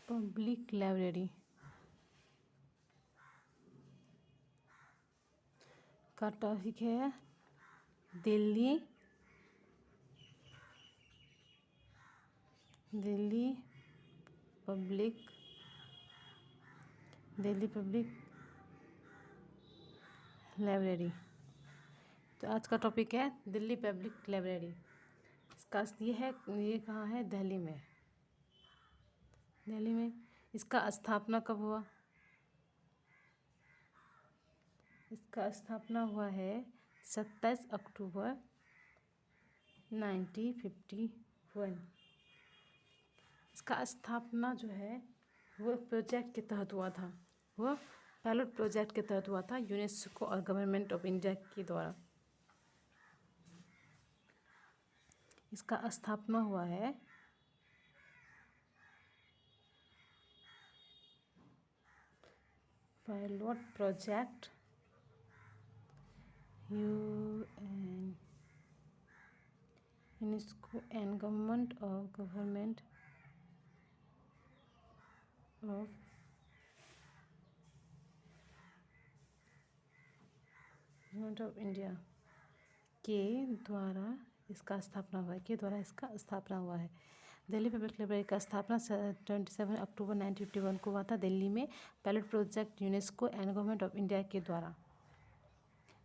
Public library का topic है Delhi public library. तो आज का टॉपिक है दिल्ली पब्लिक लाइब्रेरी। इसका ये कहाँ है? दिल्ली में। इसका स्थापना कब हुआ? इसका स्थापना हुआ है 27 अक्टूबर 1951। इसका स्थापना जो है वो प्रोजेक्ट के तहत हुआ था। वो पायलट प्रोजेक्ट के तहत हुआ था यूनेस्को और गवर्नमेंट ऑफ इंडिया के द्वारा। इसका स्थापना हुआ है pilot project UNESCO and government of India के द्वारा इसका स्थापना हुआ है। दिल्ली पब्लिक लाइब्रेरी का स्थापना 27 अक्टूबर 1951 को हुआ था दिल्ली में pilot project UNESCO and government of India के द्वारा।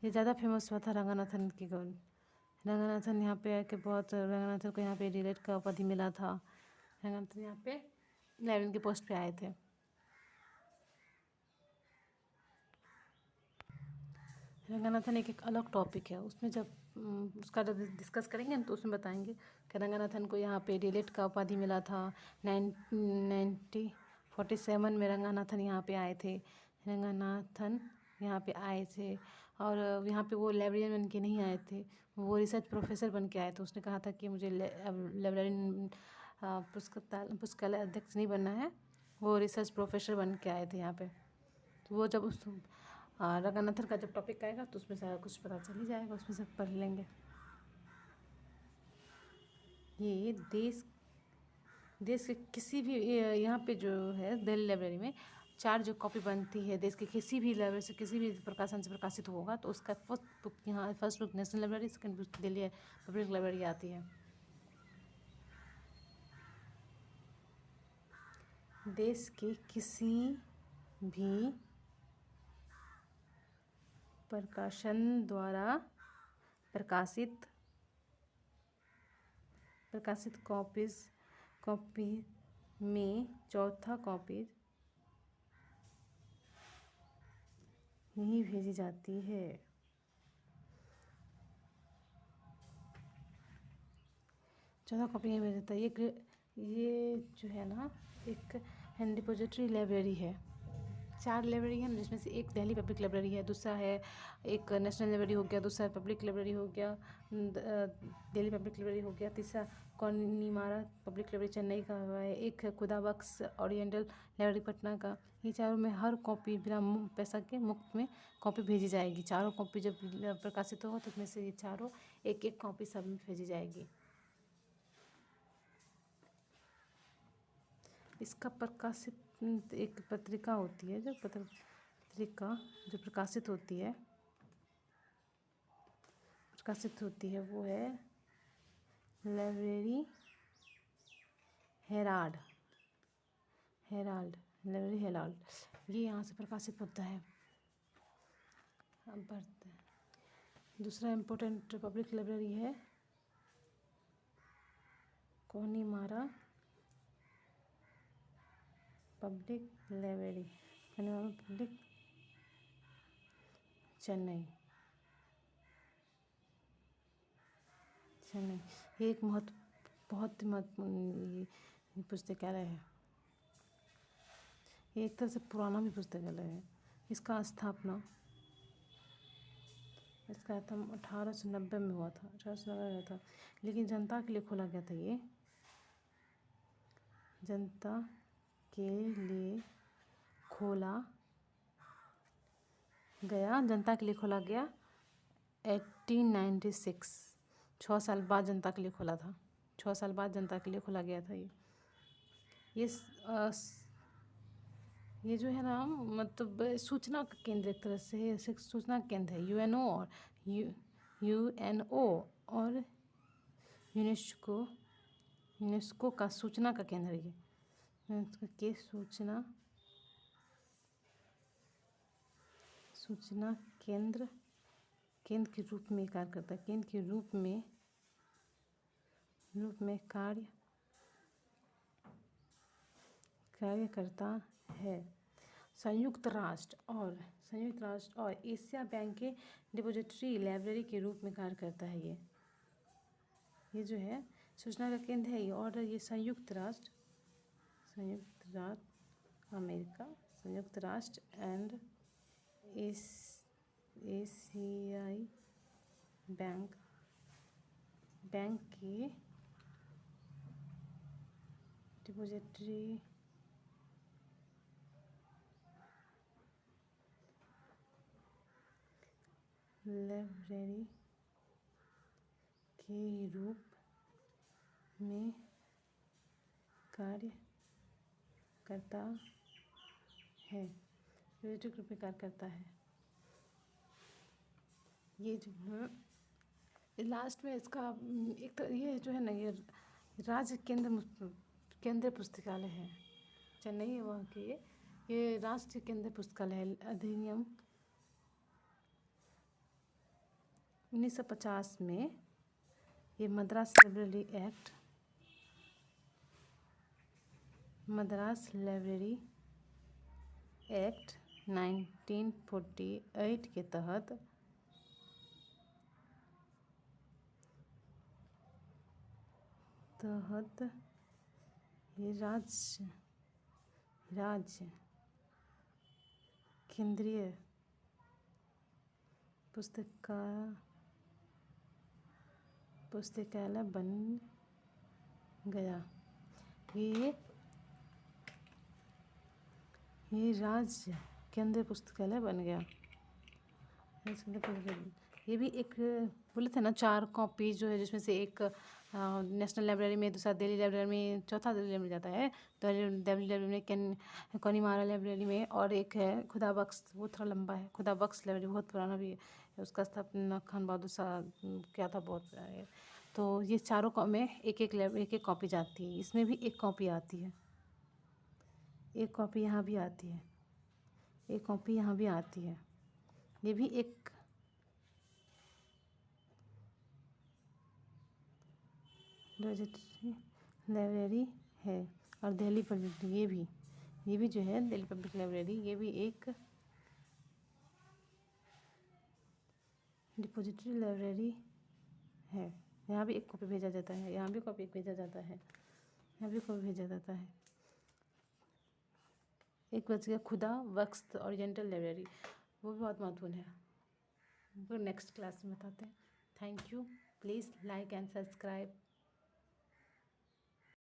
ये ज़्यादा फेमस हुआ था रंगनाथन की रंगनाथन यहाँ पे आके रंगनाथन को यहाँ पे डिलेट का उपाधि मिला था। रंगनाथन यहाँ पे लाइब्रेरियन के पोस्ट पे आए थे। रंगनाथन एक अलग टॉपिक है, उसमें जब उसका जब डिस्कस करेंगे तो उसमें बताएंगे कि रंगनाथन को यहाँ पे डिलेट का उपाधि मिला था। 1947 में रंगनाथन यहाँ पे आए थे। और यहाँ पे वो लाइब्रेरियन बन के नहीं आए थे, वो रिसर्च प्रोफेसर बन के आए थे। उसने कहा था कि मुझे लाइब्रेरियन पुस्तकालय अध्यक्ष नहीं बनना है, वो रिसर्च प्रोफेसर बन के आए थे यहाँ पे। तो वो जब उस रंगनाथन का जब टॉपिक आएगा तो उसमें सारा कुछ पता चल ही जाएगा, उसमें सब पढ़ लेंगे। ये देश के किसी भी यहाँ पे जो है दिल्ली लाइब्रेरी में 4 जो कॉपी बनती है देश के किसी भी लाइब्रेरी से किसी भी प्रकाशन से प्रकाशित होगा तो उसका first book national library, second book Delhi public library आती है। देश के किसी भी प्रकाशन द्वारा प्रकाशित कॉपी में चौथा कॉपी यहीं भेजी जाती है। चौथा कॉपी यहीं भेजा जाता है। ये जो है ना एक हैंड डिपोजिटरी लाइब्रेरी है। 4 लाइब्रेरी है जिसमें से एक दिल्ली पब्लिक लाइब्रेरी है, दूसरा है एक नेशनल लाइब्रेरी हो गया, दूसरा पब्लिक लाइब्रेरी हो गया दिल्ली पब्लिक लाइब्रेरी हो गया, तीसरा कोनिमारा पब्लिक लाइब्रेरी चेन्नई का हुआ है, एक है खुदा बख्श ओरिएंटल लाइब्रेरी पटना का। ये चारों में हर कॉपी बिना पैसा के मुफ्त में कॉपी भेजी जाएगी। चारों कॉपी जब प्रकाशित होगा तो उसमें से ये चारों एक कॉपी सब में भेजी जाएगी। इसका प्रकाशित एक पत्रिका होती है, जो पत्रिका जो प्रकाशित होती है वो है लाइब्रेरी लाइब्रेरी हेराल्ड। ये यहाँ से प्रकाशित होता है। अब बढ़ते हैं, दूसरा इम्पोर्टेंट पब्लिक लाइब्रेरी है कोनिमारा पब्लिक लाइब्रेरी, पब्लिक चेन्नई। ये एक बहुत ही महत्वपूर्ण पुस्तकालय है। ये एक तरह से पुराना भी पुस्तकालय है। इसका स्थापना 1890 में हुआ था। 1890 में था, लेकिन जनता के लिए खोला गया था। ये जनता के लिए खोला गया 1896। 6 साल बाद जनता के लिए खोला था। 6 साल बाद जनता के लिए खोला गया था। ये ये जो है ना मतलब सूचना का केंद्र एक तरह से ऐसे सूचना केंद्र है। यूएनओ और यूएनओ और यूनेस्को यूनेस्को का सूचना का केंद्र है ये। यूनेस्को के सूचना केंद्र के रूप में कार्य करता है। केंद्र के रूप में कार्य करता है। संयुक्त राष्ट्र और एशिया बैंक के डिपॉजिटरी लाइब्रेरी के रूप में कार्य करता है ये जो है सूचना का केंद्र है ये। और ये संयुक्त राष्ट्र अमेरिका, संयुक्त राष्ट्र एंड एशियाई बैंक की डिपॉजिटरी लाइब्रेरी के रूप में कार्य करता है। डिपॉजिटरी रूप में कार्य करता है। ये जो है लास्ट में इसका एक तो ये जो है ना ये राज्य केंद्र पुस्तकालय है चेन्नई वहाँ के। ये राष्ट्रीय केंद्र पुस्तकालय है। अधिनियम 1950 में ये मद्रास लाइब्रेरी एक्ट 1948 के तहत ये राज्य केंद्रीय पुस्तकालय बन गया। ये राज्य केंद्रीय पुस्तकालय बन गया। ये भी एक बोले थे ना 4 कॉपी जो है जिसमें से एक नेशनल लाइब्रेरी में, दूसरा दिल्ली लाइब्रेरी में, चौथा दिल्ली लाइब्रेरी में जाता है। तो दिल्ली लाइब्रेरी में कोनिमारा लाइब्रेरी में, और एक है खुदा बख्श, वो थोड़ा लंबा है। खुदा बख्श लाइब्रेरी बहुत पुराना भी है। उसका स्थापना खान बहादुर शाह क्या था, बहुत पुराना है। तो ये चारों में एक कॉपी जाती है। इसमें भी एक कॉपी आती है, एक कॉपी यहाँ भी आती है, एक कॉपी यहाँ भी आती है। ये भी एक लाइब्रेरी है। और दिल्ली पब्लिक ये भी जो है दिल्ली पब्लिक लाइब्रेरी, ये भी एक डिपॉजिटरी लाइब्रेरी है। यहाँ भी एक कॉपी भेजा जाता है, यहाँ भी कॉपी भेजा जाता है, यहाँ भी कॉपी भेजा जाता है। एक बच गया खुदा बख्श ओरिएंटल लाइब्रेरी, वो भी बहुत महत्वपूर्ण है। वो नेक्स्ट क्लास में बताते हैं। Thank you. Please like and subscribe.